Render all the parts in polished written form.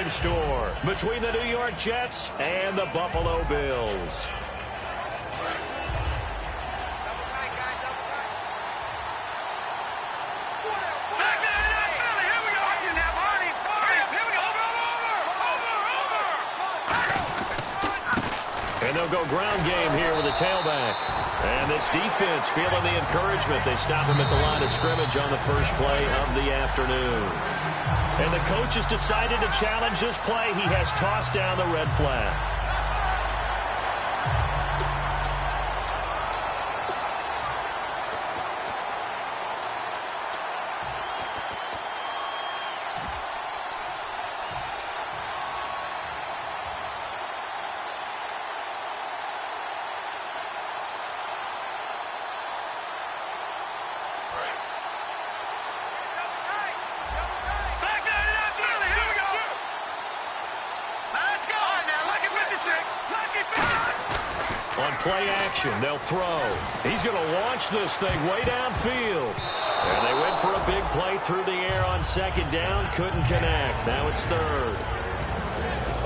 pregame store between the New York Jets and the Buffalo Bills. And they'll go ground game here with a tailback. And this defense feeling the encouragement. They stop him at the line of scrimmage on the first play of the afternoon. And the coach has decided to challenge this play. He has tossed down the red flag. On play action, they'll throw. He's going to launch this thing way downfield. And they went for a big play through the air on second down. Couldn't connect. Now it's third.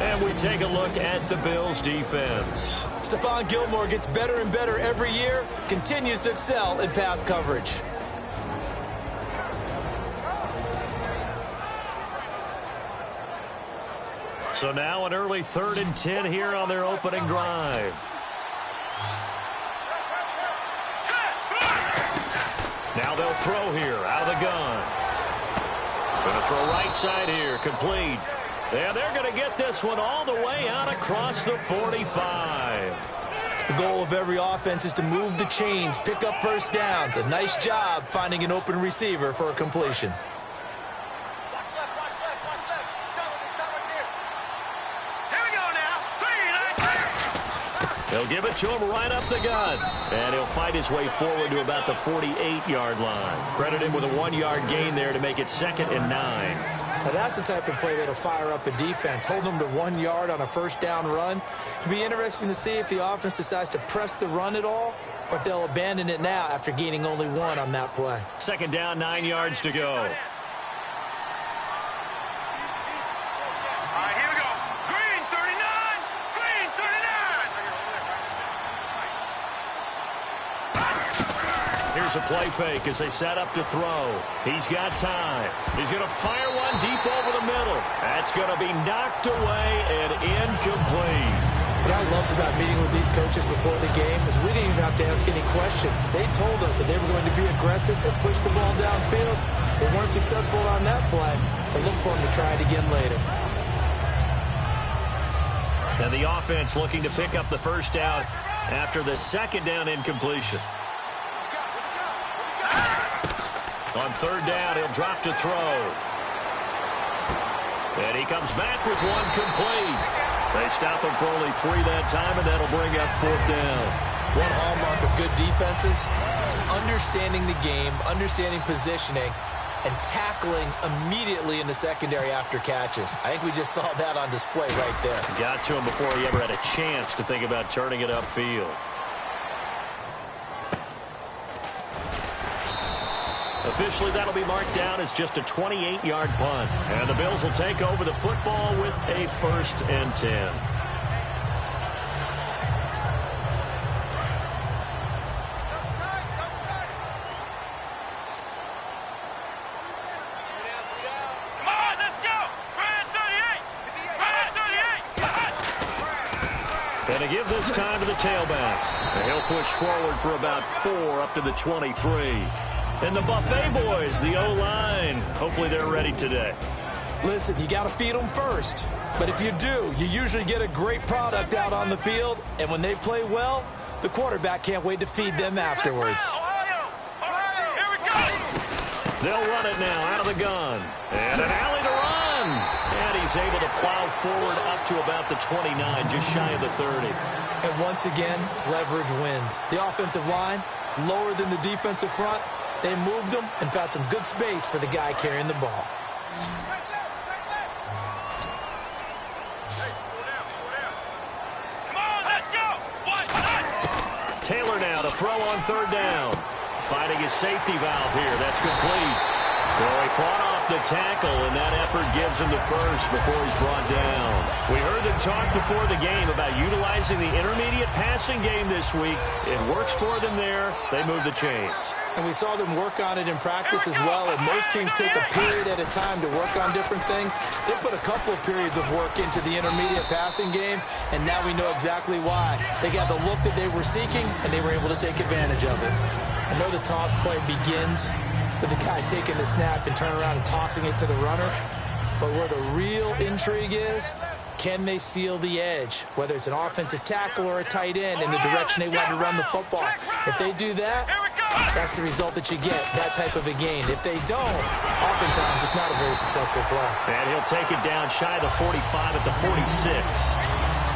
And we take a look at the Bills' defense. Stephon Gilmore gets better and better every year. Continues to excel in pass coverage. So now an early 3rd and 10 here on their opening drive. Now they'll throw here out of the gun. Going to throw right side here, complete. And they're going to get this one all the way out across the 45. The goal of every offense is to move the chains, pick up first downs. A nice job finding an open receiver for a completion. They'll give it to him right up the gut. And he'll fight his way forward to about the 48-yard line. Credit him with a 1-yard gain there to make it 2nd and 9. Now that's the type of play that'll fire up a defense. Hold them to 1 yard on a first down run. It'll be interesting to see if the offense decides to press the run at all, or if they'll abandon it now after gaining only 1 on that play. 2nd down, 9 yards to go. Here's a play fake as they set up to throw. He's got time. He's going to fire one deep over the middle. That's going to be knocked away and incomplete. What I loved about meeting with these coaches before the game is we didn't even have to ask any questions. They told us that they were going to be aggressive and push the ball downfield. They weren't successful on that play, but look for them to try it again later. And the offense looking to pick up the first down after the 2nd down incompletion. On 3rd down, he'll drop to throw. And he comes back with one complete. They stop him for only 3 that time, and that'll bring up 4th down. One hallmark of good defenses is understanding the game, understanding positioning, and tackling immediately in the secondary after catches. I think we just saw that on display right there. Got to him before he ever had a chance to think about turning it upfield. Officially, that'll be marked down as just a 28-yard punt. And the Bills will take over the football with a 1st and 10. And to give this time to the tailback. And he'll push forward for about 4 up to the 23. And the Buffet boys, the O-line, hopefully they're ready today. Listen, you got to feed them first. But if you do, you usually get a great product out on the field. And when they play well, the quarterback can't wait to feed them afterwards. They'll run it now out of the gun. And an alley to run. And he's able to plow forward up to about the 29, just shy of the 30. And once again, leverage wins. The offensive line, lower than the defensive front. They moved them and found some good space for the guy carrying the ball. Taylor now to throw on 3rd down. Finding his safety valve here. That's complete. So he fought off the tackle, and that effort gives him the first before he's brought down. We heard them talk before the game about utilizing the intermediate passing game this week. It works for them there. They move the chains. And we saw them work on it in practice as well. And most teams take a period at a time to work on different things. They put a couple of periods of work into the intermediate passing game, and now we know exactly why. They got the look that they were seeking, and they were able to take advantage of it. I know the toss play begins with the guy taking the snap and turning around and tossing it to the runner. But where the real intrigue is, can they seal the edge, whether it's an offensive tackle or a tight end, in the direction they want to run the football? If they do that, that's the result that you get, that type of a gain. If they don't, oftentimes it's not a very successful play. And he'll take it down shy of the 45 at the 46.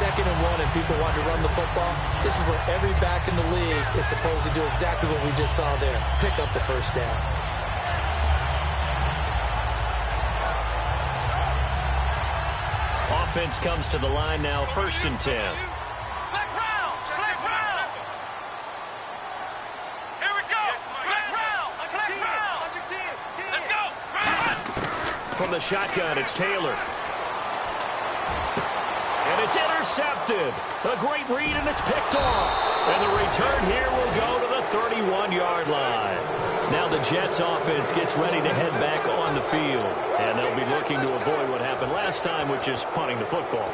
2nd and 1, and people want to run the football. This is where every back in the league is supposed to do exactly what we just saw there, pick up the first down. Offense comes to the line now, 1st and 10. From the shotgun, it's Taylor. And it's intercepted. A great read, and it's picked off. And the return here will go to the 31-yard line. Now the Jets offense gets ready to head back on the field. And they'll be looking to avoid what happened last time, which is punting the football.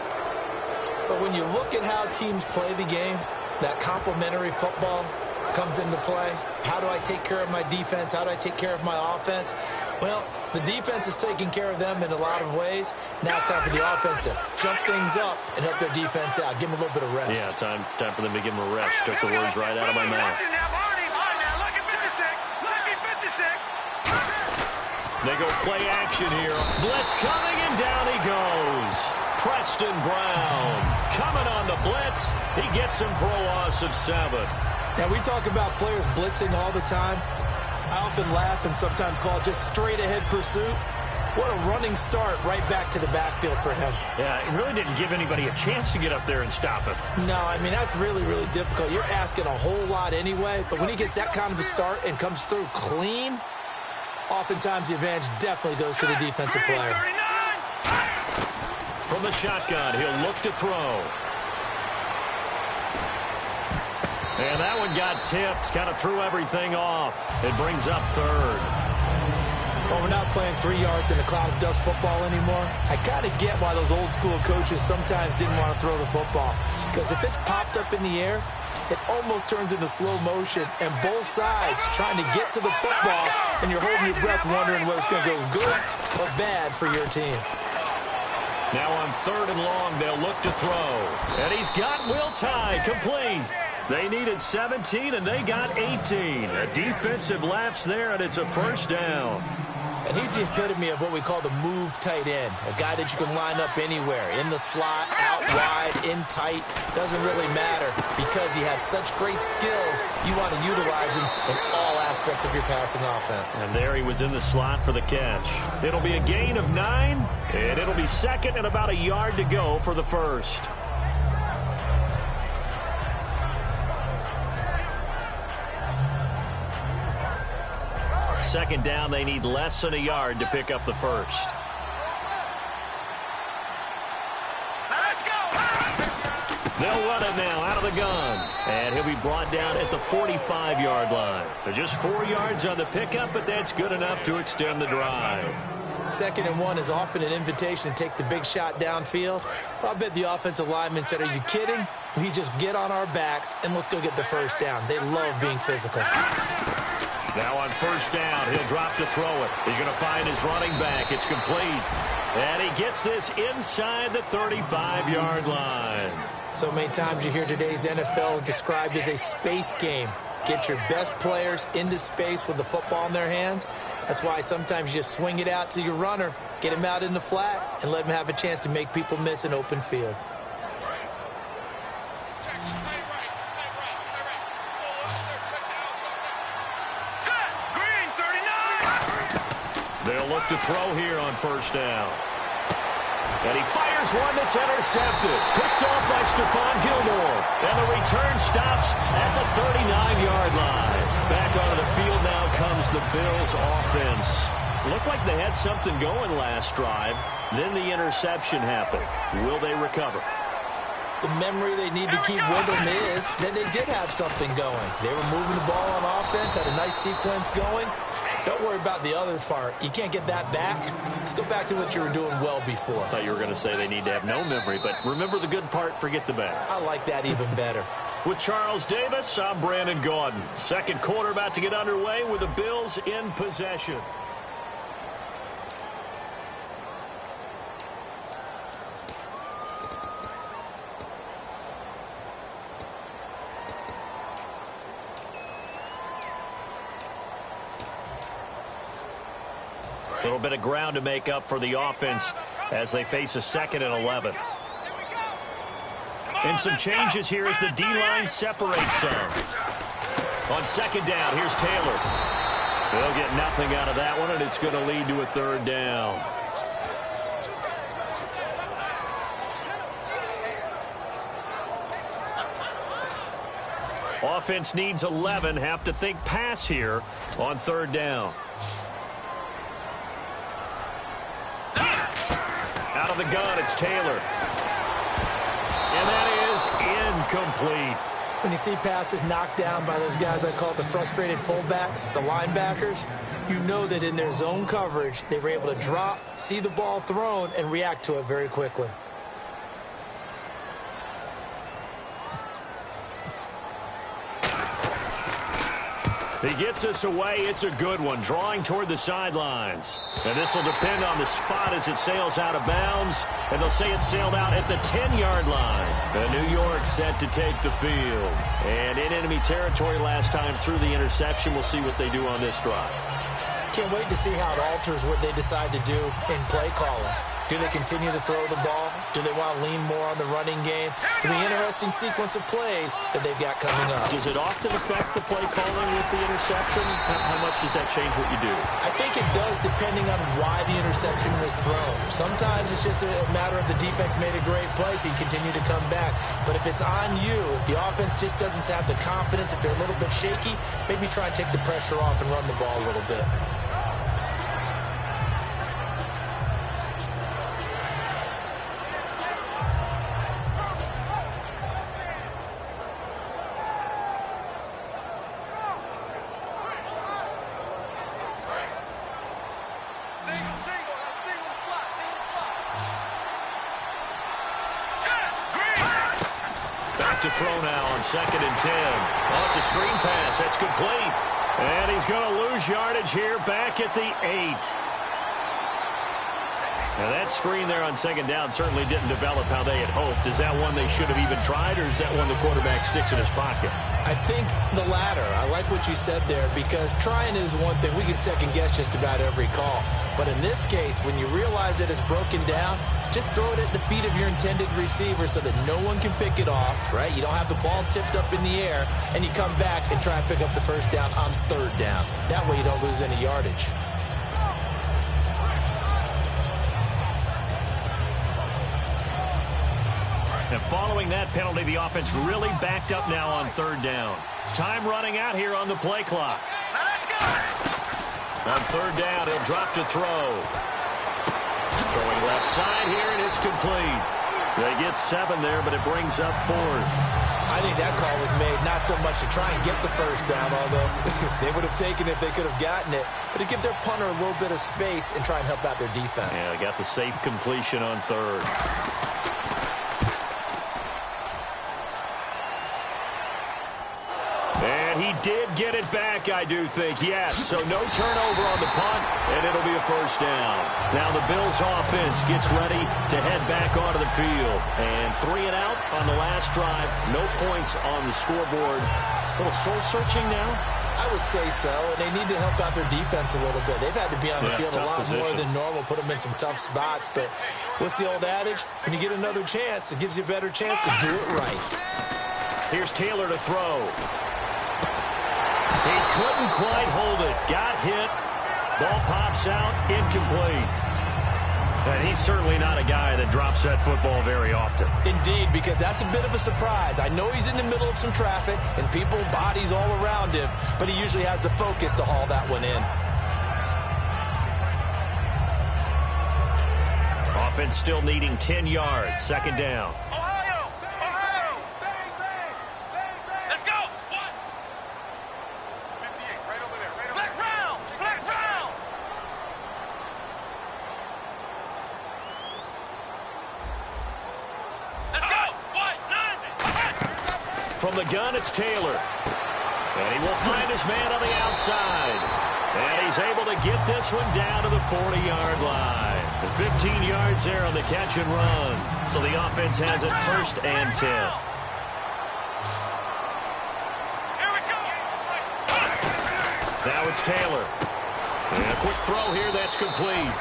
But when you look at how teams play the game, that complementary football comes into play. How do I take care of my defense? How do I take care of my offense? Well, the defense is taking care of them in a lot of ways. Now it's time for the offense to jump things up and help their defense out. Give them a little bit of rest. Yeah, time for them to give them a rest. Took the words right out of my mouth. They go play action here. Blitz coming, and down he goes. Preston Brown coming on the blitz. He gets him for a loss of 7. Now, we talk about players blitzing all the time. I often laugh and sometimes call it just straight-ahead pursuit. What a running start right back to the backfield for him. Yeah, it really didn't give anybody a chance to get up there and stop him. No, I mean, that's really, really difficult. You're asking a whole lot anyway, but when he gets that kind of a start and comes through clean, oftentimes the advantage definitely goes to the defensive player. From the shotgun, he'll look to throw. And that one got tipped, kind of threw everything off. It brings up 3rd. Well, we're not playing 3 yards in a cloud of dust football anymore. I kind of get why those old school coaches sometimes didn't want to throw the football. Because if it's popped up in the air, it almost turns into slow motion, and both sides trying to get to the football, and you're holding your breath wondering whether it's going to go good or bad for your team. Now on 3rd and long, they'll look to throw. And he's got Will Tye complete. They needed 17, and they got 18. A defensive lapse there, and it's a 1st down. And he's the epitome of what we call the move tight end, a guy that you can line up anywhere, in the slot, out wide, in tight, doesn't really matter because he has such great skills. You want to utilize him in all aspects of your passing offense. And there he was in the slot for the catch. It'll be a gain of 9, and it'll be 2nd and about a yard to go for the 1st. Second down, they need less than a yard to pick up the 1st. Let's go! They'll run it now out of the gun. And he'll be brought down at the 45-yard line. They're just 4 yards on the pickup, but that's good enough to extend the drive. 2nd and 1 is often an invitation to take the big shot downfield. Well, I bet the offensive lineman said, are you kidding? We just get on our backs and let's go get the 1st down. They love being physical. Now on 1st down, he'll drop to throw it. He's going to find his running back. It's complete. And he gets this inside the 35-yard line. So many times you hear today's NFL described as a space game. Get your best players into space with the football in their hands. That's why sometimes you just swing it out to your runner, get him out in the flat, and let him have a chance to make people miss an open field. They'll look to throw here on 1st down. And he fires one that's intercepted. Picked off by Stephon Gilmore. And the return stops at the 39-yard line. Back onto the field now comes the Bills offense. Looked like they had something going last drive. Then the interception happened. Will they recover? The memory they need to keep with them is that they did have something going. They were moving the ball on offense, had a nice sequence going. Don't worry about the other part. You can't get that back. Let's go back to what you were doing well before. I thought you were going to say they need to have no memory, but remember the good part, forget the bad. I like that even better. With Charles Davis, I'm Brandon Gaudin. Second quarter about to get underway with the Bills in possession. A little bit of ground to make up for the offense as they face a 2nd and 11. And some changes here as the D-line separates some. On 2nd down, here's Taylor. They'll get nothing out of that one, and it's going to lead to a 3rd down. Offense needs 11. Have to think pass here on 3rd down. Out of the gun, it's Taylor. And that is incomplete. When you see passes knocked down by those guys I call the frustrated fullbacks, the linebackers, you know that in their zone coverage, they were able to drop, see the ball thrown, and react to it very quickly. He gets us away. It's a good one, drawing toward the sidelines. And this will depend on the spot as it sails out of bounds. And they'll say it sailed out at the 10-yard line. And New York set to take the field. And in enemy territory last time through the interception. We'll see what they do on this drive. Can't wait to see how it alters what they decide to do in play calling. Do they continue to throw the ball? Do they want to lean more on the running game? It'll be an interesting sequence of plays that they've got coming up. Does it often affect the play calling with the interception? How much does that change what you do? I think it does depending on why the interception was thrown. Sometimes it's just a matter of the defense made a great play, so you continue to come back. But if it's on you, if the offense just doesn't have the confidence, if they're a little bit shaky, maybe try and take the pressure off and run the ball a little bit. To throw now on 2nd and 10. Oh, it's a screen pass. That's complete. And he's going to lose yardage here back at the 8. Now that screen there on 2nd down certainly didn't develop how they had hoped. Is that one they should have even tried, or is that one the quarterback sticks in his pocket? I think the latter. I like what you said there, because trying is one thing. We can second guess just about every call. But in this case, when you realize that it's broken down, just throw it at the feet of your intended receiver so that no one can pick it off, right? You don't have the ball tipped up in the air, and you come back and try and pick up the 1st down on 3rd down. That way you don't lose any yardage. And following that penalty, the offense really backed up now on 3rd down. Time running out here on the play clock. On 3rd down, he'll drop to throw. Throwing left side here, and it's complete. They get 7 there, but it brings up 4th. I think that call was made not so much to try and get the 1st down, although they would have taken it if they could have gotten it, but to give their punter a little bit of space and try and help out their defense. Yeah, they got the safe completion on 3rd. And he did get it back, I do think, yes. So no turnover on the punt, and it'll be a 1st down. Now the Bills offense gets ready to head back onto the field. And 3 and out on the last drive. No points on the scoreboard. A little soul-searching now? I would say so, and they need to help out their defense a little bit. They've had to be on the field a lot more than normal, put them in some tough spots. But what's the old adage? When you get another chance, it gives you a better chance to do it right. Here's Taylor to throw. He couldn't quite hold it. Got hit. Ball pops out. Incomplete. And he's certainly not a guy that drops that football very often. Indeed, because that's a bit of a surprise. I know he's in the middle of some traffic and people, bodies all around him, but he usually has the focus to haul that one in. offense still needing 10 yards. Second down. Ohio! Let's go! 58, right over there. Flex round! Flex round! Let's go! From the gun, it's Taylor. And he will find his man on the outside. And he's able to get this one down to the 40-yard line. And 15 yards there on the catch and run. So the offense has it 1st and 10. Here we go! Now it's Taylor. And a quick throw here, that's complete.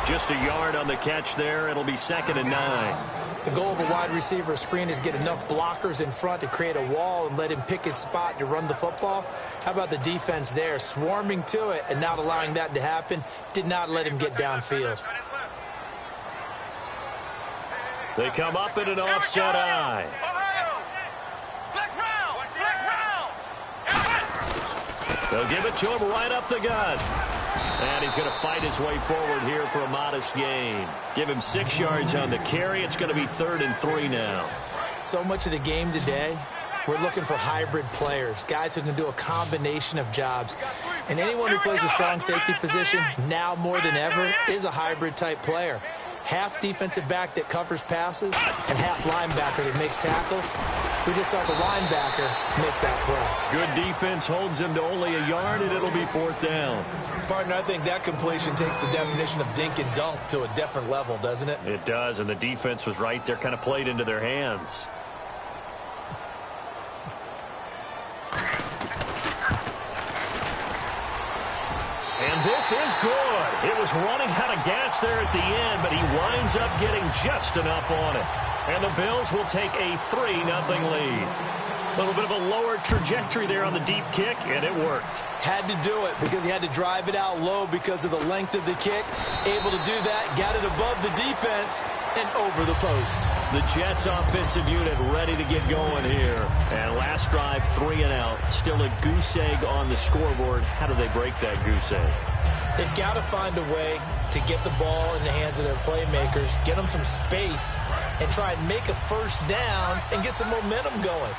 Just a yard on the catch there. It'll be 2nd and 9. The goal of a wide receiver screen is get enough blockers in front to create a wall and let him pick his spot to run the football. How about the defense there, swarming to it and not allowing that to happen? Did not let him get downfield. They come up in an offset eye. Ohio! Flex round! They'll give it to him right up the gut. And he's going to fight his way forward here for a modest gain. Give him 6 yards on the carry. It's going to be 3rd and 3 now. So much of the game today, we're looking for hybrid players, guys who can do a combination of jobs. And anyone who plays a strong safety position, now more than ever, is a hybrid-type player. Half defensive back that covers passes and half linebacker that makes tackles. We just saw the linebacker make that play. Good defense holds him to only a yard, and it'll be 4th down. Partner, I think that completion takes the definition of dink and dunk to a different level, doesn't it? It does, and the defense was right there, kind of played into their hands. And this is good. It was running out of gas there at the end, but he winds up getting just enough on it. And the Bills will take a 3-0 lead. A little bit of a lower trajectory there on the deep kick, and it worked. Had to do it because he had to drive it out low because of the length of the kick. Able to do that, got it above the defense and over the post. The Jets offensive unit ready to get going here. And last drive, 3 and out. Still a goose egg on the scoreboard. How do they break that goose egg? They've got to find a way to get the ball in the hands of their playmakers, get them some space, and try and make a first down and get some momentum going.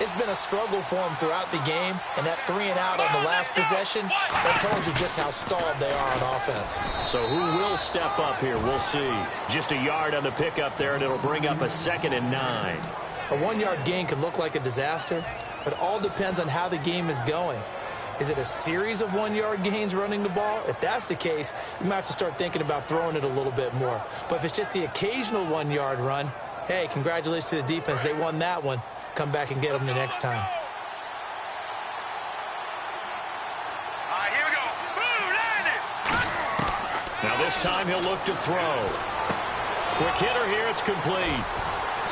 It's been a struggle for them throughout the game, and that 3 and out on the last possession, that told you just how stalled they are on offense. So who will step up here? We'll see. Just a yard on the pickup there, and it'll bring up a 2nd and 9. A 1-yard gain can look like a disaster, but it all depends on how the game is going. Is it a series of 1-yard gains running the ball? If that's the case, you might have to start thinking about throwing it a little bit more. But if it's just the occasional 1-yard run, hey, congratulations to the defense. They won that one. Come back and get them the next time. All right, here we go. Boom, landed. Now this time he'll look to throw. Quick hitter here, it's complete.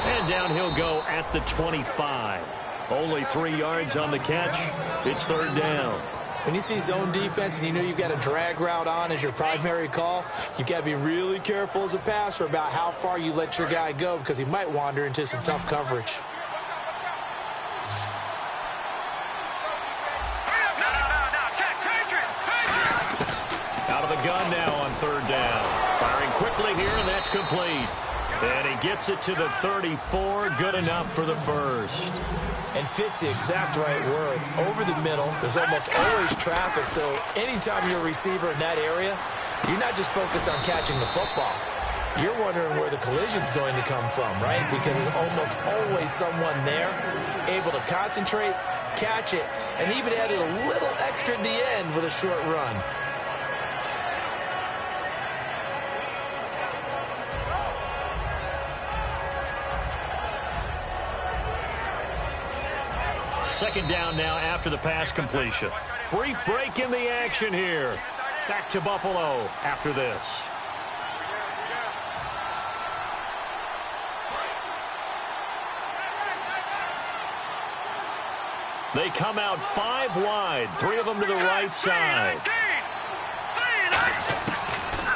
And down he'll go at the 25. Only 3 yards on the catch. It's 3rd down. When you see zone defense and you know you've got a drag route on as your primary call, you've got to be really careful as a passer about how far you let your guy go because he might wander into some tough coverage. Out of the gun now on 3rd down. Firing quickly here, and that's complete. And he gets it to the 34. Good enough for the first. And fits the exact right word. Over the middle, there's almost always traffic, so anytime you're a receiver in that area, you're not just focused on catching the football. You're wondering where the collision's going to come from, right? Because there's almost always someone there able to concentrate, catch it, and even added a little extra at the end with a short run. Second down now after the pass completion. Brief break in the action here. Back to Buffalo after this. They come out 5 wide, 3 of them to the right side.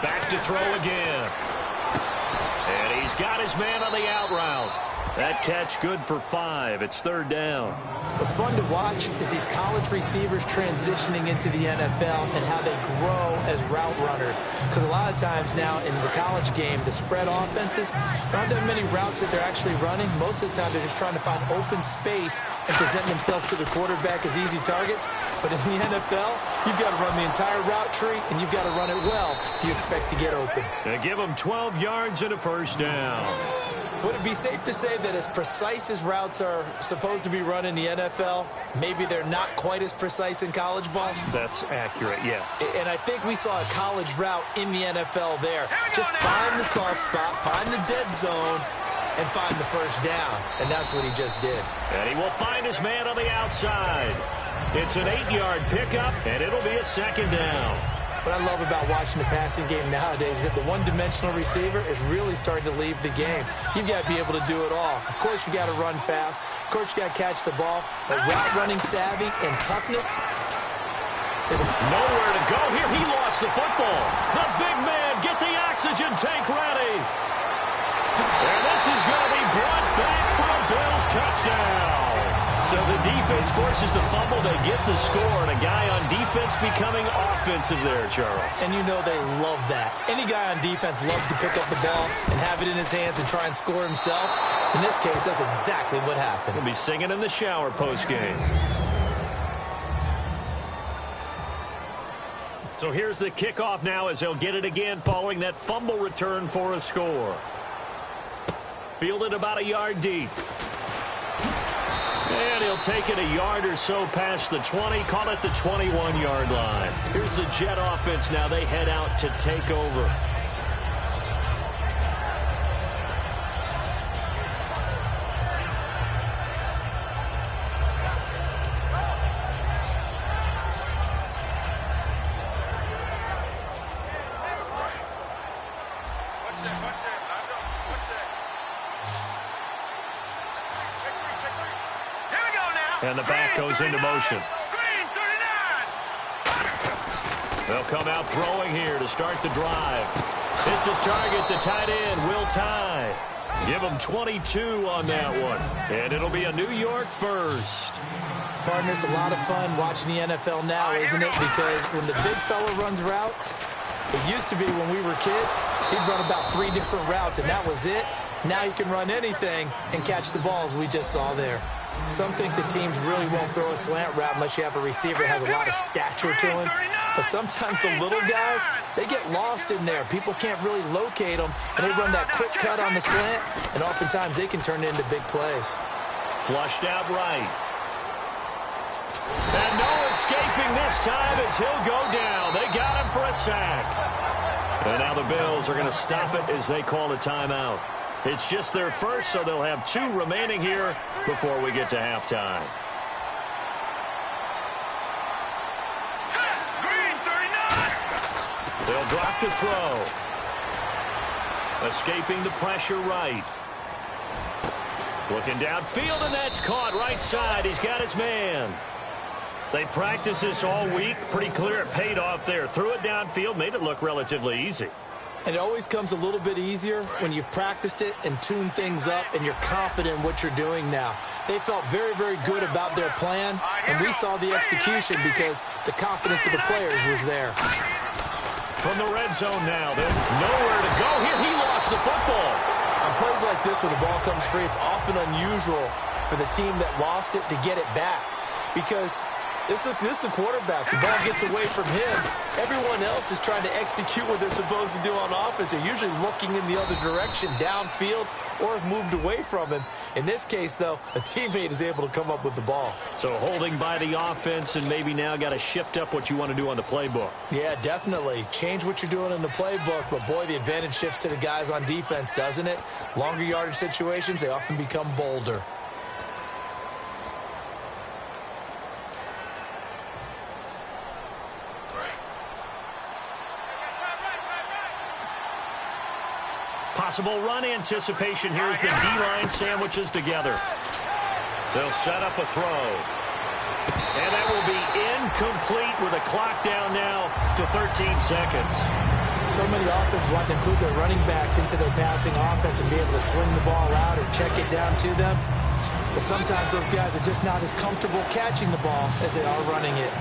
Back to throw again. And he's got his man on the out route. That catch good for 5. It's 3rd down. What's fun to watch is these college receivers transitioning into the NFL and how they grow as route runners. Because a lot of times now in the college game, the spread offenses, there aren't that many routes that they're actually running. Most of the time, they're just trying to find open space and present themselves to the quarterback as easy targets. But in the NFL, you've got to run the entire route tree, and you've got to run it well if you expect to get open. They give them 12 yards and a 1st down. Would it be safe to say that as precise as routes are supposed to be run in the NFL, maybe they're not quite as precise in college ball? That's accurate, yeah. And I think we saw a college route in the NFL there. Just find the soft spot, find the dead zone, and find the 1st down. And that's what he just did. And he will find his man on the outside. It's an 8-yard pickup, and it'll be a 2nd down. What I love about watching the passing game nowadays is that the one-dimensional receiver is really starting to leave the game. You've got to be able to do it all. Of course, you got to run fast. Of course, you got to catch the ball. But route running savvy and toughness is nowhere to go here. He lost the football. The big man, get the oxygen tank ready. And this is going to be brought back for a Bills touchdown. So the defense forces the fumble. They get the score, and a guy on defense becoming offensive there, Charles. And you know they love that. Any guy on defense loves to pick up the ball and have it in his hands and try and score himself. In this case, that's exactly what happened. He'll be singing in the shower post-game. So here's the kickoff now as he'll get it again following that fumble return for a score. Fielded about a yard deep. And he'll take it a yard or so past the 20, call it the 21-yard line. Here's the Jet offense now. They head out to take over. And the back goes into motion. They'll come out throwing here to start the drive. It's his target, the tight end, Will Tye. Give him 22 on that one. And it'll be a New York first. Partners, a lot of fun watching the NFL now, isn't it? Because when the big fella runs routes, it used to be when we were kids, he'd run about 3 different routes, and that was it. Now you can run anything and catch the balls we just saw there. Some think the teams really won't throw a slant route unless you have a receiver that has a lot of stature to him. But sometimes the little guys, they get lost in there. People can't really locate them, and they run that quick cut on the slant, and oftentimes they can turn it into big plays. Flushed out right. And no escaping this time as he'll go down. They got him for a sack. And now the Bills are going to stop it as they call a timeout. It's just their first, so they'll have 2 remaining here before we get to halftime. They'll drop to throw. Escaping the pressure right. Looking downfield, and that's caught right side. He's got his man. They practiced this all week. Pretty clear it paid off there. Threw it downfield, made it look relatively easy. And it always comes a little bit easier when you've practiced it and tuned things up and you're confident in what you're doing now. They felt very, very good about their plan, and we saw the execution because the confidence of the players was there. From the red zone now, there's nowhere to go here. He lost the football. On plays like this, when the ball comes free, it's often unusual for the team that lost it to get it back because this is the quarterback. The ball gets away from him. Everyone else is trying to execute what they're supposed to do on offense. They're usually looking in the other direction, downfield, or have moved away from him. In this case, though, a teammate is able to come up with the ball. So holding by the offense and maybe now got to shift up what you want to do on the playbook. Yeah, definitely. Change what you're doing in the playbook, but boy, the advantage shifts to the guys on defense, doesn't it? Longer yardage situations, they often become bolder. Possible run anticipation. Here's the D-line sandwiches together. They'll set up a throw. And that will be incomplete with a clock down now to 13 seconds. So many offenses want to include their running backs into their passing offense and be able to swing the ball out or check it down to them. But sometimes those guys are just not as comfortable catching the ball as they are running it.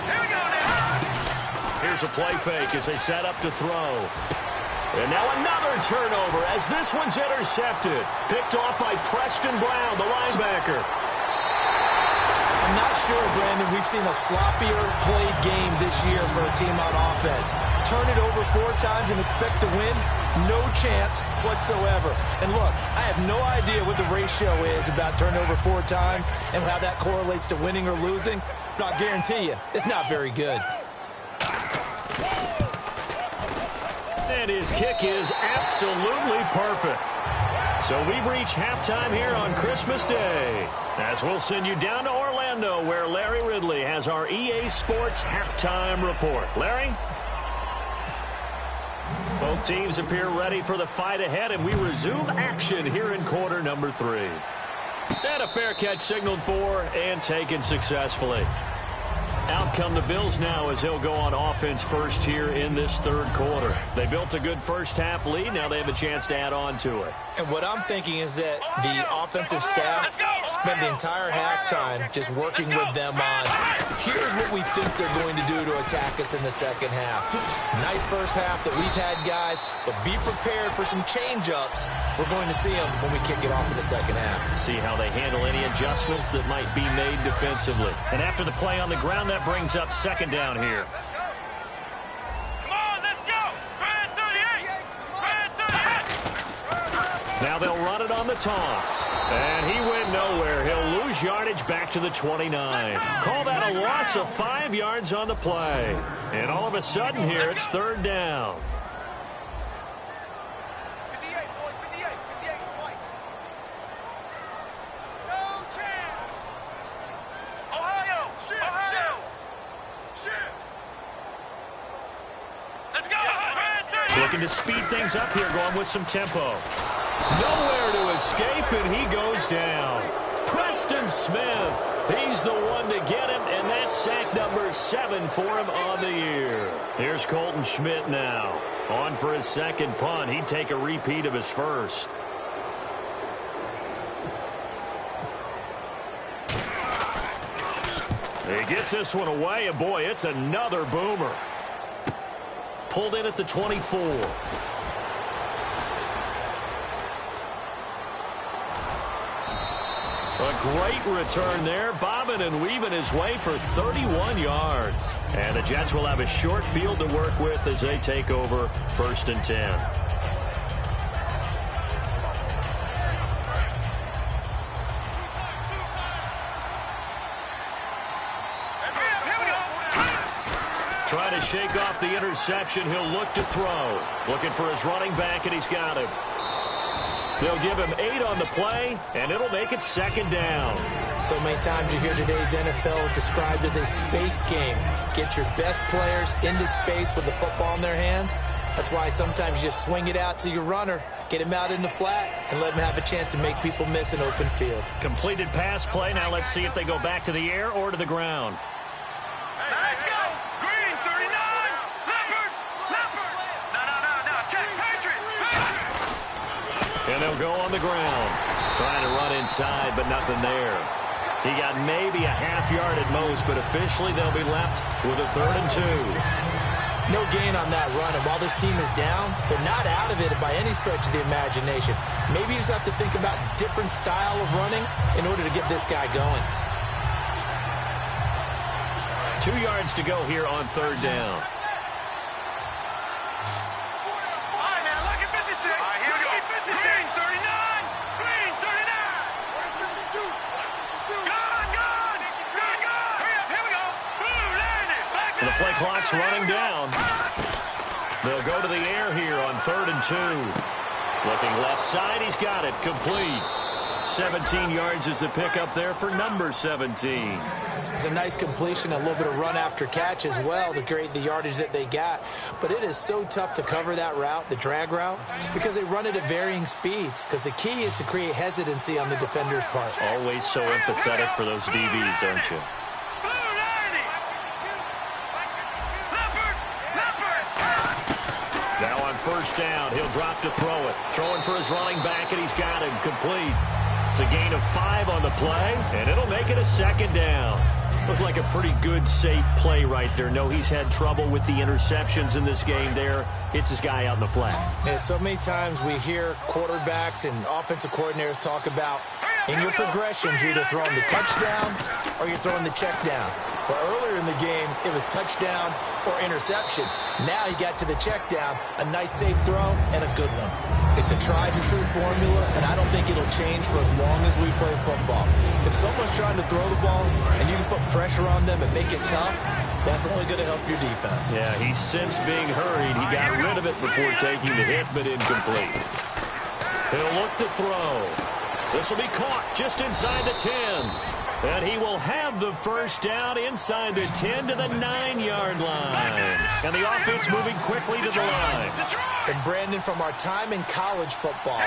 Here we go now. Here's a play fake as they set up to throw. And now another turnover as this one's intercepted. Picked off by Preston Brown, the linebacker. I'm not sure, Brandon, we've seen a sloppier played game this year for a team on offense. Turn it over 4 times and expect to win? No chance whatsoever. And look, I have no idea what the ratio is about turnover 4 times and how that correlates to winning or losing. But I'll guarantee you, it's not very good. And his kick is absolutely perfect. So we've reached halftime here on Christmas Day, as we'll send you down to Orlando, where Larry Ridley has our EA Sports halftime report. Larry? Both teams appear ready for the fight ahead, and we resume action here in quarter number 3. And a fair catch signaled for and taken successfully. Out come the Bills now as they'll go on offense first here in this third quarter. They built a good first-half lead. Now they have a chance to add on to it. And what I'm thinking is that the offensive staff spend the entire halftime just working with them on, here's what we think they're going to do to attack us in the second half. Nice first half that we've had, guys, but be prepared for some change-ups. We're going to see them when we kick it off in the second half. See how they handle any adjustments that might be made defensively. And after the play on the ground, that brings up second down here. Come on, let's go. Brand 38. Brand 38. Now they'll run it on the toss. And he went nowhere. He'll lose yardage back to the 29. Call that a loss of 5 yards on the play. And all of a sudden here, it's third down. 58, boys, 58, 58, white. No chance. Ohio, Ohio. Let's go. Brand 38. Looking to speed things up here, going with some tempo. Nowhere to escape, and he goes down. Preston Smith, he's the one to get him, and that's sack number 7 for him on the year. Here's Colton Schmidt now. On for his second punt. He'd take a repeat of his first. He gets this one away, and boy, it's another boomer. Pulled in at the 24. A great return there, bobbing and weaving his way for 31 yards. And the Jets will have a short field to work with as they take over 1st and 10. Trying to shake off the interception. He'll look to throw. Looking for his running back, and he's got him. They'll give him 8 on the play, and it'll make it second down. So many times you hear today's NFL described as a space game. Get your best players into space with the football in their hands. That's why sometimes you just swing it out to your runner, get him out in the flat, and let him have a chance to make people miss an open field. Completed pass play. Now let's see if they go back to the air or to the ground. Let's go. Green 39. Leopard. Leopard. No. Check. Patriot. And they'll go on the ground. Trying to run inside, but nothing there. He got maybe a half yard at most, but officially they'll be left with a 3rd and 2. No gain on that run, and while this team is down, they're not out of it by any stretch of the imagination. Maybe you just have to think about different style of running in order to get this guy going. 2 yards to go here on 3rd down. All right, man, look at 56. All right, here we go. 56. Green 39. Green 39. 52. Gone. Hurry up, here we go. Boom, landed. Back to The play clock's running down. They'll go to the air here on 3rd and 2. Looking left side, he's got it. Complete. 17 yards is the pickup there for number 17. It's a nice completion, a little bit of run after catch as well to create the yardage that they got. But it is so tough to cover that route, the drag route, because they run it at varying speeds. Because the key is to create hesitancy on the defender's part. Always so empathetic for those DBs, aren't you? first down. He'll drop to throw it. Throwing for his running back, and he's got him complete. It's a gain of 5 on the play, and it'll make it a second down. Looked like a pretty good, safe play right there. No, he's had trouble with the interceptions in this game there. Hits his guy out in the flat. Yeah, so many times we hear quarterbacks and offensive coordinators talk about in your progressions, you're either throwing the touchdown or you're throwing the check down. But earlier in the game, it was touchdown or interception. Now you got to the check down, a nice safe throw, and a good one. It's a tried-and-true formula, and I don't think it'll change for as long as we play football. If someone's trying to throw the ball and you can put pressure on them and make it tough, that's only going to help your defense. Yeah, he's since being hurried. He got rid of it before taking the hit, but incomplete. He'll look to throw. This will be caught just inside the 10. And he will have the first down inside the 10 to the 9-yard line. And the offense moving quickly to the line. And Brandon, from our time in college football,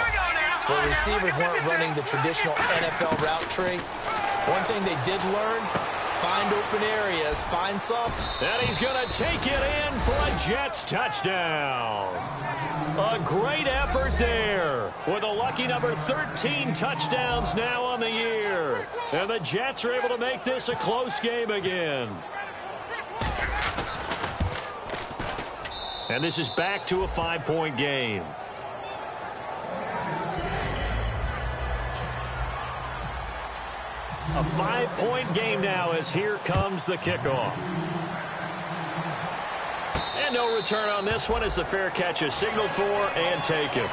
where receivers weren't running the traditional NFL route tree, one thing they did learn, find open areas, find softs. And he's going to take it in for a Jets touchdown. A great effort there with a lucky number 13 touchdowns now on the year. And the Jets are able to make this a close game again. And this is back to a 5-point game. A 5-point game now as here comes the kickoff. And no return on this one as the fair catch is signaled for and taken.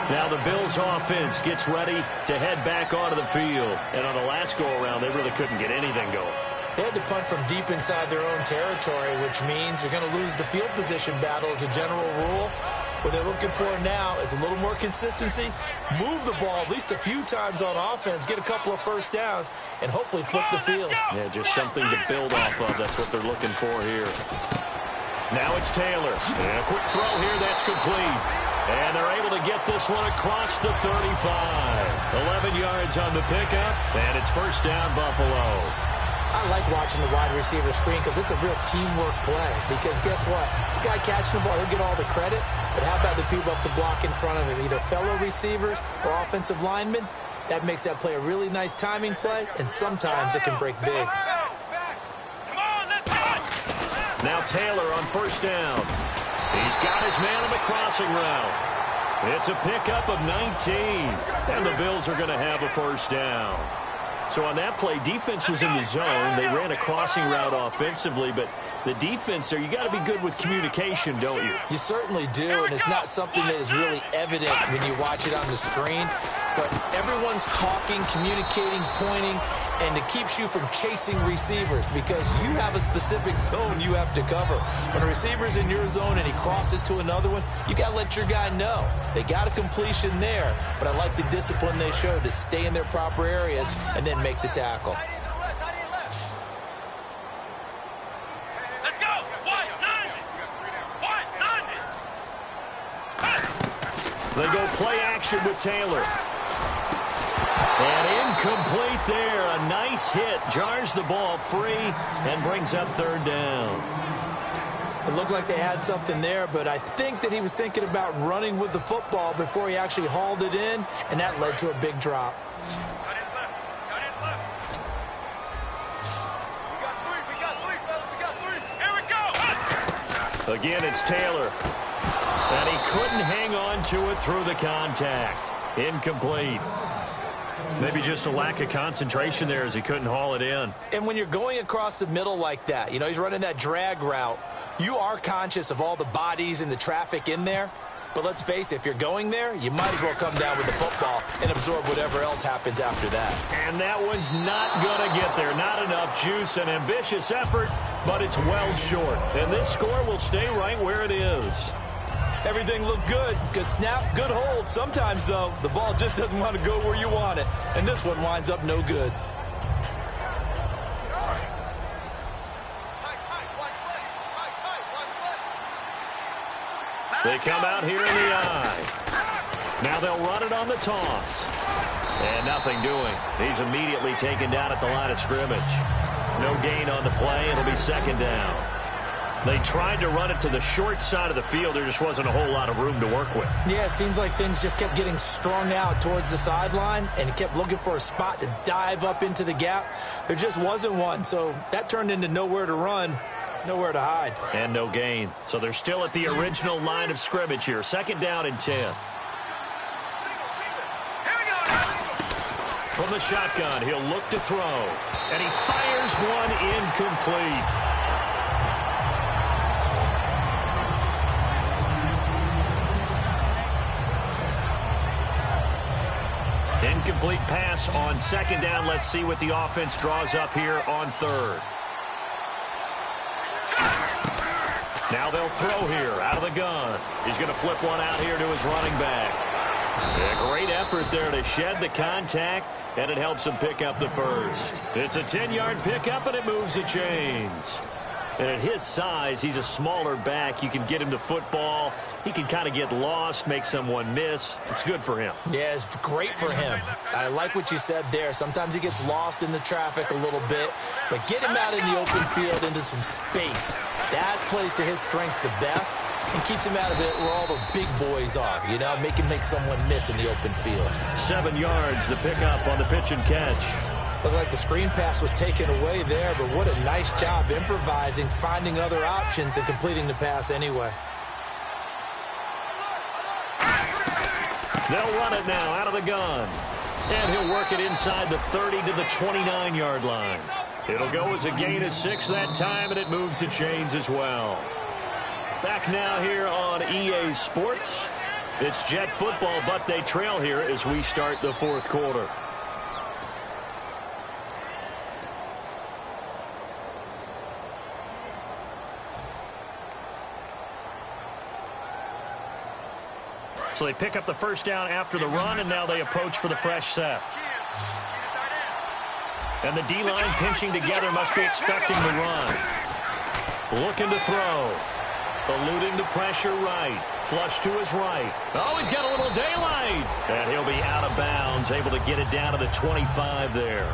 Now the Bills offense gets ready to head back onto the field. And on the last go-around, they really couldn't get anything going. They had to punt from deep inside their own territory, which means you're going to lose the field position battle as a general rule. What they're looking for now is a little more consistency, move the ball at least a few times on offense, get a couple of first downs, and hopefully flip the field. Yeah, just something to build off of. That's what they're looking for here. Now it's Taylor. And a quick throw here that's complete. And they're able to get this one across the 35. 11 yards on the pickup, and it's first down Buffalo. I like watching the wide receiver screen because it's a real teamwork play. Because guess what? The guy catching the ball, he'll get all the credit. But how about the people up to block in front of him, either fellow receivers or offensive linemen? That makes that play a really nice timing play, and sometimes it can break big. Now Taylor on first down. He's got his man on the crossing route. It's a pickup of 19. And the Bills are going to have a first down. So on that play, defense was in the zone. They ran a crossing route offensively, but the defense there, you got to be good with communication, don't you? You certainly do, and it's not something that is really evident when you watch it on the screen. But everyone's talking, communicating, pointing, and it keeps you from chasing receivers because you have a specific zone you have to cover. When a receiver's in your zone and he crosses to another one, you got to let your guy know. They got a completion there, but I like the discipline they showed to stay in their proper areas and then make the tackle. Let's go! They go play action with Taylor. And incomplete there. A nice hit. Jars the ball free and brings up third down. It looked like they had something there, but I think that he was thinking about running with the football before he actually hauled it in, and that led to a big drop. Again, it's Taylor. And he couldn't hang on to it through the contact. Incomplete. Maybe just a lack of concentration there as he couldn't haul it in. And when you're going across the middle like that, you know, he's running that drag route, you are conscious of all the bodies and the traffic in there. But let's face it, if you're going there, you might as well come down with the football and absorb whatever else happens after that. And that one's not going to get there. Not enough juice. An ambitious effort, but it's well short. And this score will stay right where it is. Everything looked good. Good snap, good hold. Sometimes, though, the ball just doesn't want to go where you want it. And this one winds up no good. They come out here in the eye. Now they'll run it on the toss. And nothing doing. He's immediately taken down at the line of scrimmage. No gain on the play. It'll be second down. They tried to run it to the short side of the field. There just wasn't a whole lot of room to work with. Yeah, it seems like things just kept getting strung out towards the sideline, and he kept looking for a spot to dive up into the gap. There just wasn't one, so that turned into nowhere to run, nowhere to hide. And no gain. So they're still at the original line of scrimmage here. 2nd down and 10. From the shotgun, he'll look to throw. And he fires one incomplete. Incomplete pass on 2nd down. Let's see what the offense draws up here on 3rd. Now they'll throw here out of the gun. He's going to flip one out here to his running back. A great effort there to shed the contact, and it helps him pick up the first. It's a 10-yard pickup, and it moves the chains. And at his size, he's a smaller back. You can get him to football. He can kind of get lost, make someone miss. It's good for him. Yeah, it's great for him. I like what you said there. Sometimes he gets lost in the traffic a little bit, but get him out in the open field into some space. That plays to his strengths the best and keeps him out of it where all the big boys are, you know, make him make someone miss in the open field. 7 yards, the pickup on the pitch and catch. Looked like the screen pass was taken away there, but what a nice job improvising, finding other options, and completing the pass anyway. They'll run it now out of the gun. And he'll work it inside the 30 to the 29-yard line. It'll go as a gain of 6 that time, and it moves the chains as well. Back now here on EA Sports. It's Jet football, but they trail here as we start the 4th quarter. So they pick up the first down after the run, and now they approach for the fresh set. And the D-line pinching together must be expecting the run. Looking to throw. Eluding the pressure right. Flush to his right. Oh, he's got a little daylight. And he'll be out of bounds, able to get it down to the 25 there.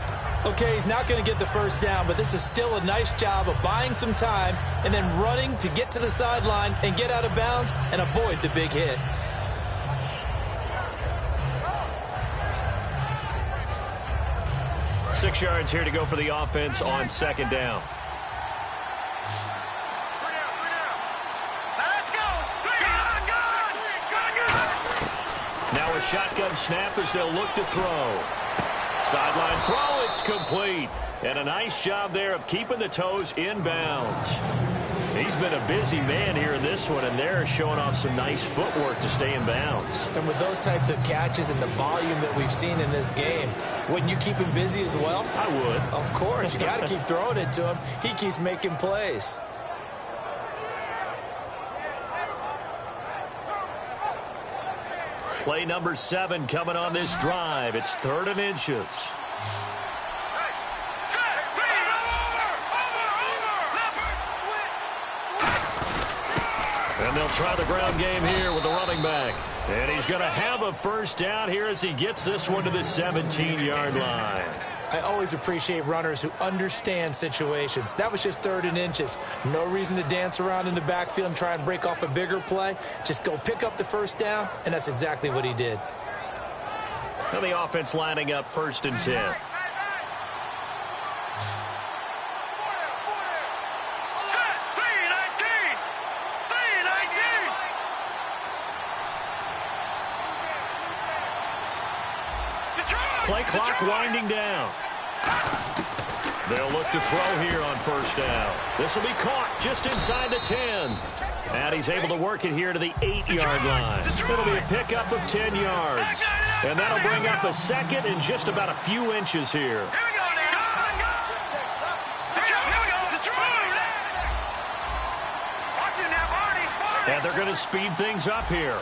Okay, he's not going to get the first down, but this is still a nice job of buying some time and then running to get to the sideline and get out of bounds and avoid the big hit. Six yards here to go for the offense on 2nd down. Now a shotgun snap as they'll look to throw. Sideline throw, it's complete. And a nice job there of keeping the toes in bounds. He's been a busy man here in this one, and they're showing off some nice footwork to stay in bounds. And with those types of catches and the volume that we've seen in this game, wouldn't you keep him busy as well? I would. Of course. You got to keep throwing it to him. He keeps making plays. Play number 7 coming on this drive. It's 3rd and inches. And they'll try the ground game here with the running back. And he's going to have a first down here as he gets this one to the 17-yard line. I always appreciate runners who understand situations. That was just 3rd and inches. No reason to dance around in the backfield and try and break off a bigger play. Just go pick up the first down, and that's exactly what he did. And the offense lining up 1st and 10. Play clock winding down. They'll look to throw here on 1st down. This will be caught just inside the 10. And he's able to work it here to the 8-yard line. It'll be a pickup of 10 yards. And that'll bring up a 2nd and just about a few inches here. And they're going to speed things up here.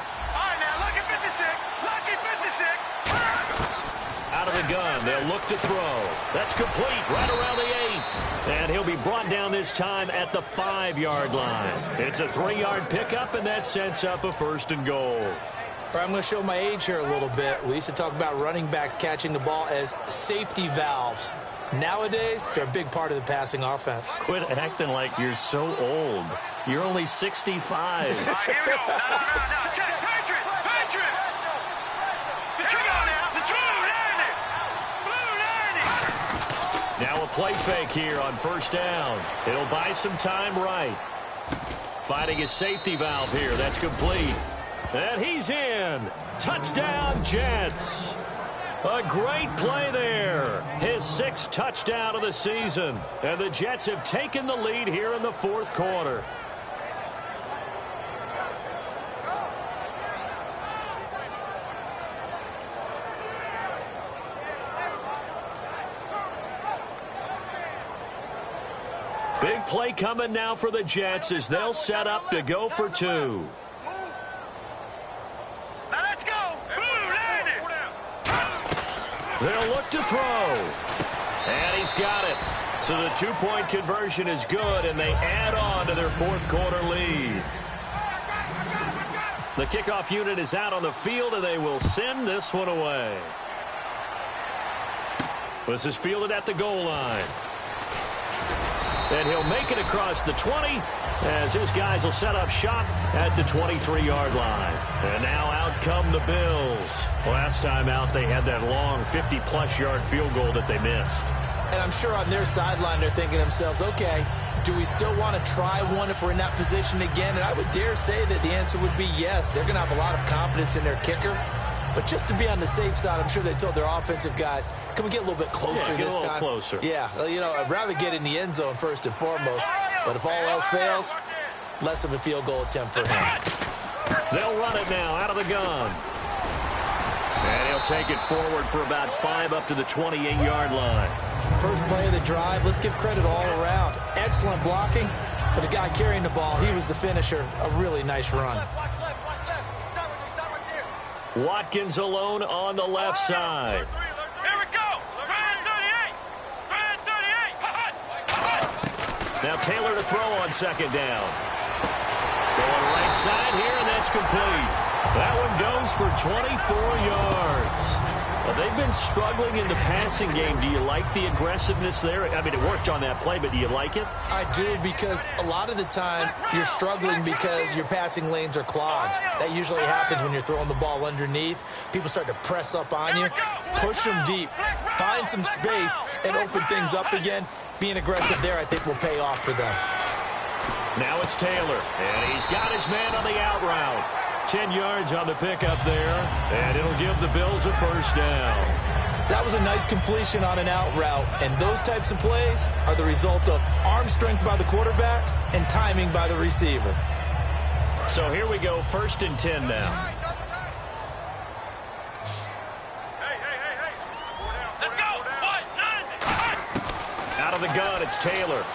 Out of the gun, they'll look to throw. That's complete right around the 8. And he'll be brought down this time at the 5-yard line. It's a 3-yard pickup, and that sets up a 1st and goal. All right, I'm going to show my age here a little bit. We used to talk about running backs catching the ball as safety valves. Nowadays, they're a big part of the passing offense. Quit acting like you're so old. You're only 65. Here we go. No. Patriot. The trigger now. The blue landing. Now a play fake here on first down. It'll buy some time right. Finding his safety valve here. That's complete. And he's in. Touchdown, Jets. A great play there. His 6th touchdown of the season. And the Jets have taken the lead here in the 4th quarter. Big play coming now for the Jets as they'll set up to go for 2. They'll look to throw. And he's got it. So the 2-point conversion is good, and they add on to their 4th quarter lead. The kickoff unit is out on the field, and they will send this one away. This is fielded at the goal line. And he'll make it across the 20 as his guys will set up shop at the 23-yard line. And now out come the Bills. Last time out, they had that long 50-plus yard field goal that they missed. And I'm sure on their sideline they're thinking to themselves, okay, do we still want to try one if we're in that position again? And I would dare say that the answer would be yes. They're going to have a lot of confidence in their kicker. But just to be on the safe side, I'm sure they told their offensive guys, can we get a little bit closer this time? Closer. Yeah, well, you know, I'd rather get in the end zone first and foremost. But if all else fails, less of a field goal attempt for him. They'll run it now out of the gun. And he'll take it forward for about 5 up to the 28-yard line. First play of the drive, let's give credit all around. Excellent blocking, but the guy carrying the ball, he was the finisher. A really nice run. Watkins alone on the left side. Here we go. Brand 38. Now Taylor to throw on 2nd down. Going right side here, and that's complete. That one goes for 24 yards. Well, they've been struggling in the passing game. Do you like the aggressiveness there? I mean, it worked on that play, but do you like it? I do, because a lot of the time you're struggling because your passing lanes are clogged. That usually happens when you're throwing the ball underneath. People start to press up on you, push them deep, find some space, and open things up again. Being aggressive there, I think, will pay off for them. Now it's Taylor, and he's got his man on the out route. 10 yards on the pickup there, and it'll give the Bills a first down. That was a nice completion on an out route, and those types of plays are the result of arm strength by the quarterback and timing by the receiver. So here we go, 1st and 10 now. Let's go. Out of the gun, it's Taylor.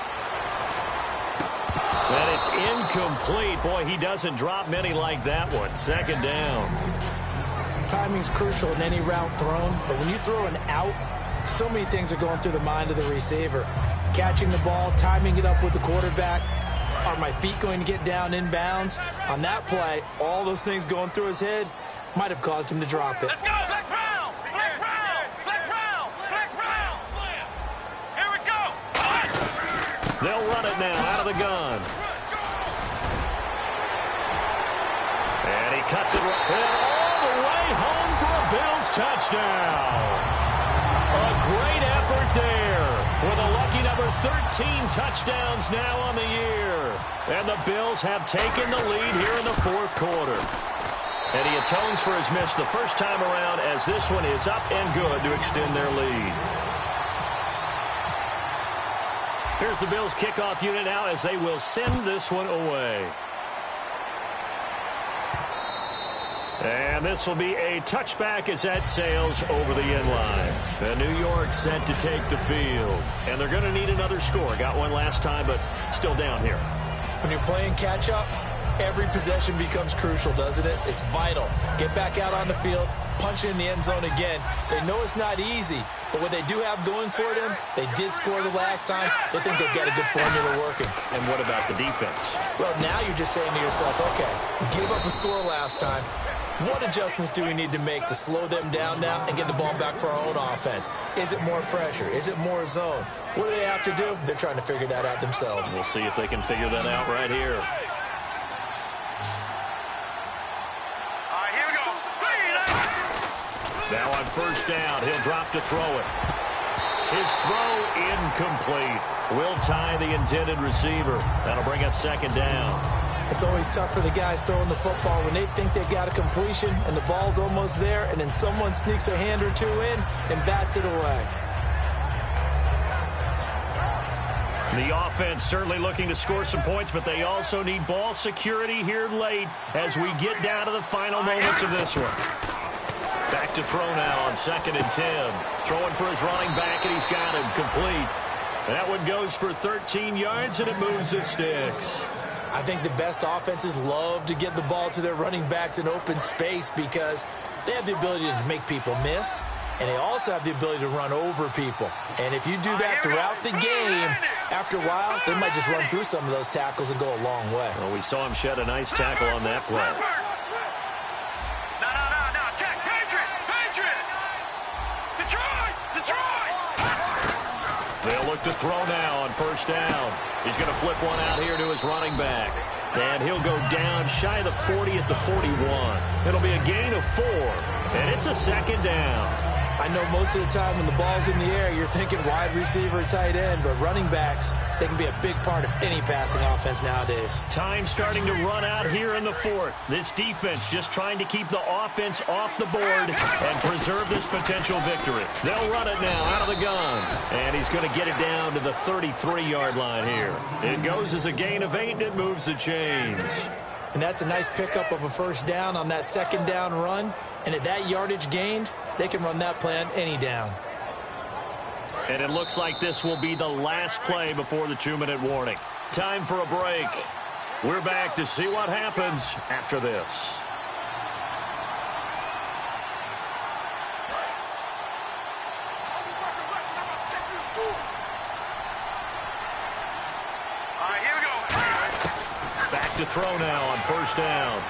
And it's incomplete. Boy, he doesn't drop many like that one. 2nd down. Timing's crucial in any route thrown, but when you throw an out, so many things are going through the mind of the receiver. Catching the ball, timing it up with the quarterback. Are my feet going to get down in bounds? On that play, all those things going through his head might have caused him to drop it. Let's go. Black round. Here we go. They'll run it now out of the gun. And he cuts it all the way home for a Bills touchdown. A great effort there with a lucky number 13 touchdowns now on the year. And the Bills have taken the lead here in the 4th quarter. And he atones for his miss the first time around as this one is up and good to extend their lead. Here's the Bills kickoff unit now as they will send this one away. And this will be a touchback as that sails over the end line. And New York set to take the field. And they're going to need another score. Got one last time, but still down here. When you're playing catch-up, every possession becomes crucial, doesn't it? It's vital. Get back out on the field, punch it in the end zone again. They know it's not easy, but what they do have going for them, they did score the last time. They think they've got a good formula working. And what about the defense? Well, now you're just saying to yourself, okay, we gave up a score last time. What adjustments do we need to make to slow them down now and get the ball back for our own offense? Is it more pressure? Is it more zone? What do they have to do? They're trying to figure that out themselves. We'll see if they can figure that out right here. Here we go. Now on first down, he'll drop to throw it. His throw incomplete. Will tie the intended receiver. That'll bring up second down. It's always tough for the guys throwing the football when they think they've got a completion and the ball's almost there, and then someone sneaks a hand or two in and bats it away. The offense certainly looking to score some points, but they also need ball security here late as we get down to the final moments of this one. Back to throw now on 2nd and 10. Throwing for his running back, and he's got him complete. That one goes for 13 yards, and it moves the sticks. I think the best offenses love to get the ball to their running backs in open space because they have the ability to make people miss, and they also have the ability to run over people. And if you do that throughout the game, after a while, they might just run through some of those tackles and go a long way. Well, we saw him shed a nice tackle on that play. No, check. Patriot. Detroit. They'll look to throw now on first down. He's going to flip one out here to his running back. And he'll go down shy of the 40 at the 41. It'll be a gain of 4, and it's a second down. I know most of the time when the ball's in the air, you're thinking wide receiver, tight end, but running backs, they can be a big part of any passing offense nowadays. Time starting to run out here in the 4th. This defense just trying to keep the offense off the board and preserve this potential victory. They'll run it now out of the gun. And he's going to get it down to the 33-yard line here. It goes as a gain of 8, and it moves the chains. And that's a nice pickup of a first down on that second down run. And at that yardage gained, they can run that play on any down. And it looks like this will be the last play before the 2-minute warning. Time for a break. We're back to see what happens after this. Here we go. Back to throw now on first down.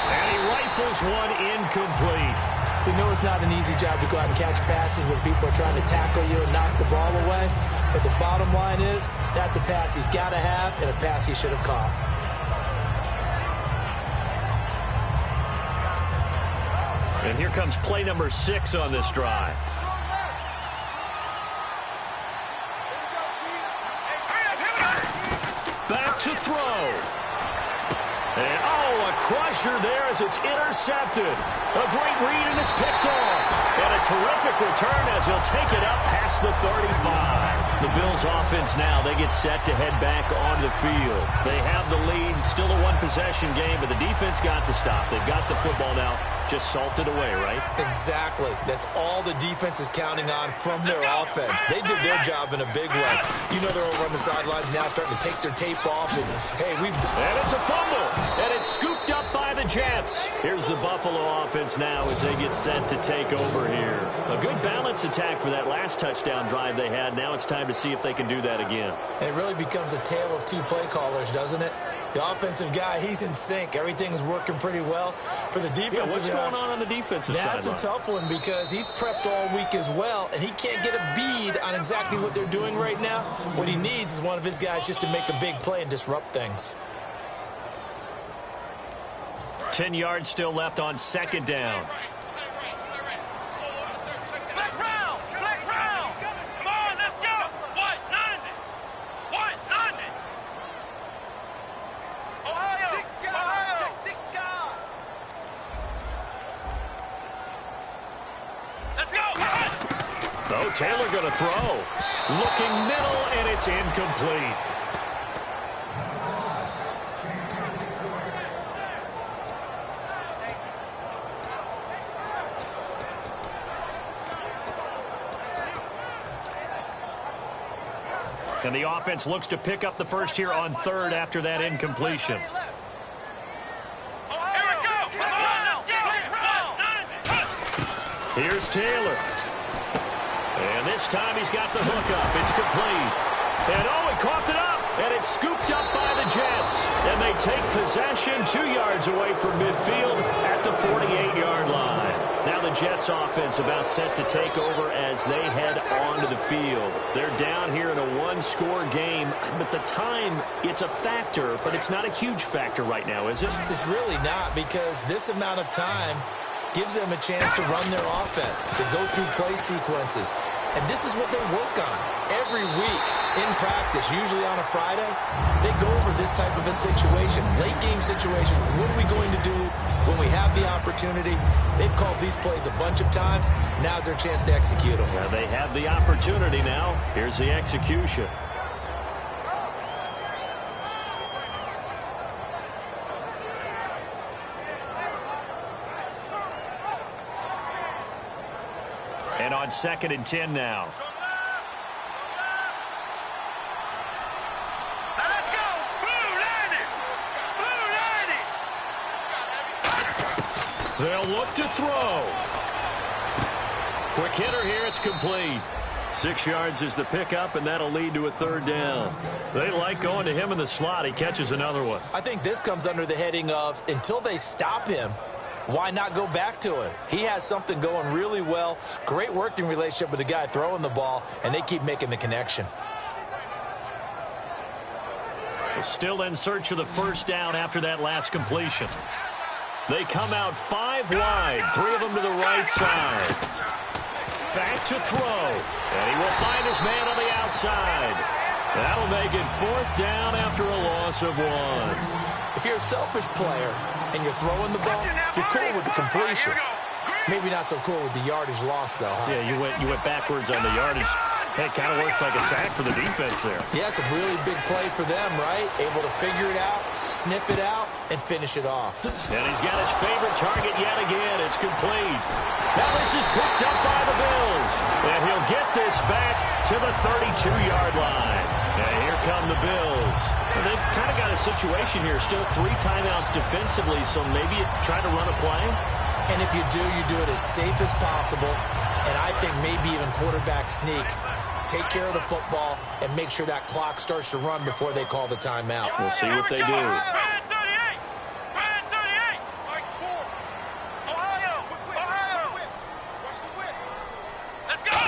And he rifles one incomplete. We know it's not an easy job to go out and catch passes when people are trying to tackle you and knock the ball away. But the bottom line is, that's a pass he's got to have and a pass he should have caught. And here comes play number 6 on this drive. Back to throw. And, a crusher there as it's intercepted. A great read, and it's picked off. And a terrific return as he'll take it up past the 35. The Bills' offense now, they get set to head back on the field. They have the lead, still a one-possession game, but the defense got the stop. They've got the football now. Just salted away, right? Exactly. That's all the defense is counting on from their offense. They did their job in a big way. You know they're over on the sidelines now starting to take their tape off. And, hey, And it's a fumble. And it's scooped up by the Jets. Here's the Buffalo offense now as they get set to take over here. A good balance attack for that last touchdown drive they had. Now it's time to see if they can do that again. And it really becomes a tale of 2 play callers, doesn't it? The offensive guy, he's in sync. Everything's working pretty well. For the defensive what's going on the defensive side? That's a tough one because he's prepped all week as well, and he can't get a bead on exactly what they're doing right now. What he needs is one of his guys just to make a big play and disrupt things. 10 yards still left on second down. Flex round. Come on, let's go. What? 90. Ohio. Let's go. Oh, Taylor going to throw. Looking middle, and it's incomplete. And the offense looks to pick up the first here on third after that incompletion. Here we go. Come on. Here's Taylor. And this time he's got the hook up. It's complete. And he coughed it up. And it's scooped up by the Jets. And they take possession 2 yards away from midfield at the 48-yard line. Now the Jets offense about set to take over as they head onto the field. They're down here in a one-score game. But the time, it's a factor, but it's not a huge factor right now, is it? It's really not, because this amount of time gives them a chance to run their offense, to go through play sequences. And this is what they work on every week in practice, usually on a Friday. They go over this type of a situation, late game situation. What are we going to do when we have the opportunity? They've called these plays a bunch of times. Now's their chance to execute them. Well, they have the opportunity now. Here's the execution. And on 2nd and 10 now. Let's go. Blue landing. Blue landing. They'll look to throw. Quick hitter here. It's complete. 6 yards is the pickup, and that'll lead to a 3rd down. They like going to him in the slot. He catches another one. I think this comes under the heading of, until they stop him, why not go back to him? He has something going really well. Great working relationship with the guy throwing the ball, and they keep making the connection. Still in search of the 1st down after that last completion. They come out 5 wide, 3 of them to the right side. Back to throw, and he will find his man on the outside. That'll make it 4th down after a loss of 1. If you're a selfish player and you're throwing the ball, you're cool with the completion. Maybe not so cool with the yardage loss, though, huh? Yeah, you went backwards on the yardage. Hey, it kind of works like a sack for the defense there. Yeah, it's a really big play for them, right? Able to figure it out, sniff it out, and finish it off. And he's got his favorite target yet again. It's complete. Now this is picked up by the Bills. And he'll get this back to the 32-yard line. And here come the Bills. And they've kind of got a situation here. Still 3 timeouts defensively, so maybe you try to run a play. And if you do it as safe as possible. And I think maybe even quarterback sneak. Take care of the football and make sure that clock starts to run before they call the timeout. We'll see what they do. Brand 38. Brand 38. Ohio. Let's go.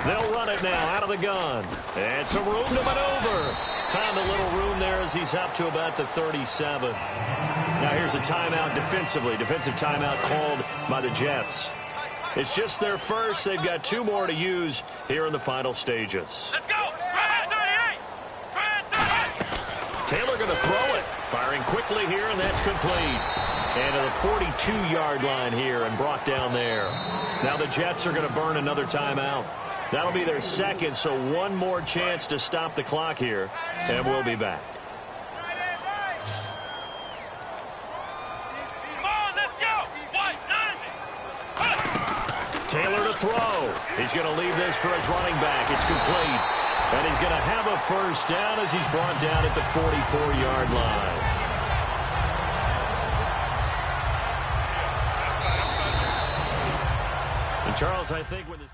They'll run it now out of the gun. And some room to maneuver. Found a little room there as he's up to about the 37. Now here's a timeout defensively. Defensive timeout called by the Jets. It's just their first. They've got 2 more to use here in the final stages. Let's go. Brand 38. Brand 38. Taylor going to throw it. Firing quickly here, and that's complete. And to the 42-yard line here and brought down there. Now the Jets are going to burn another timeout. That'll be their 2nd, so 1 more chance to stop the clock here, and we'll be back. Come on, let's go. White 90. Taylor to throw. He's going to leave this for his running back. It's complete. And he's going to have a 1st down as he's brought down at the 44-yard line. And Charles, I think when this...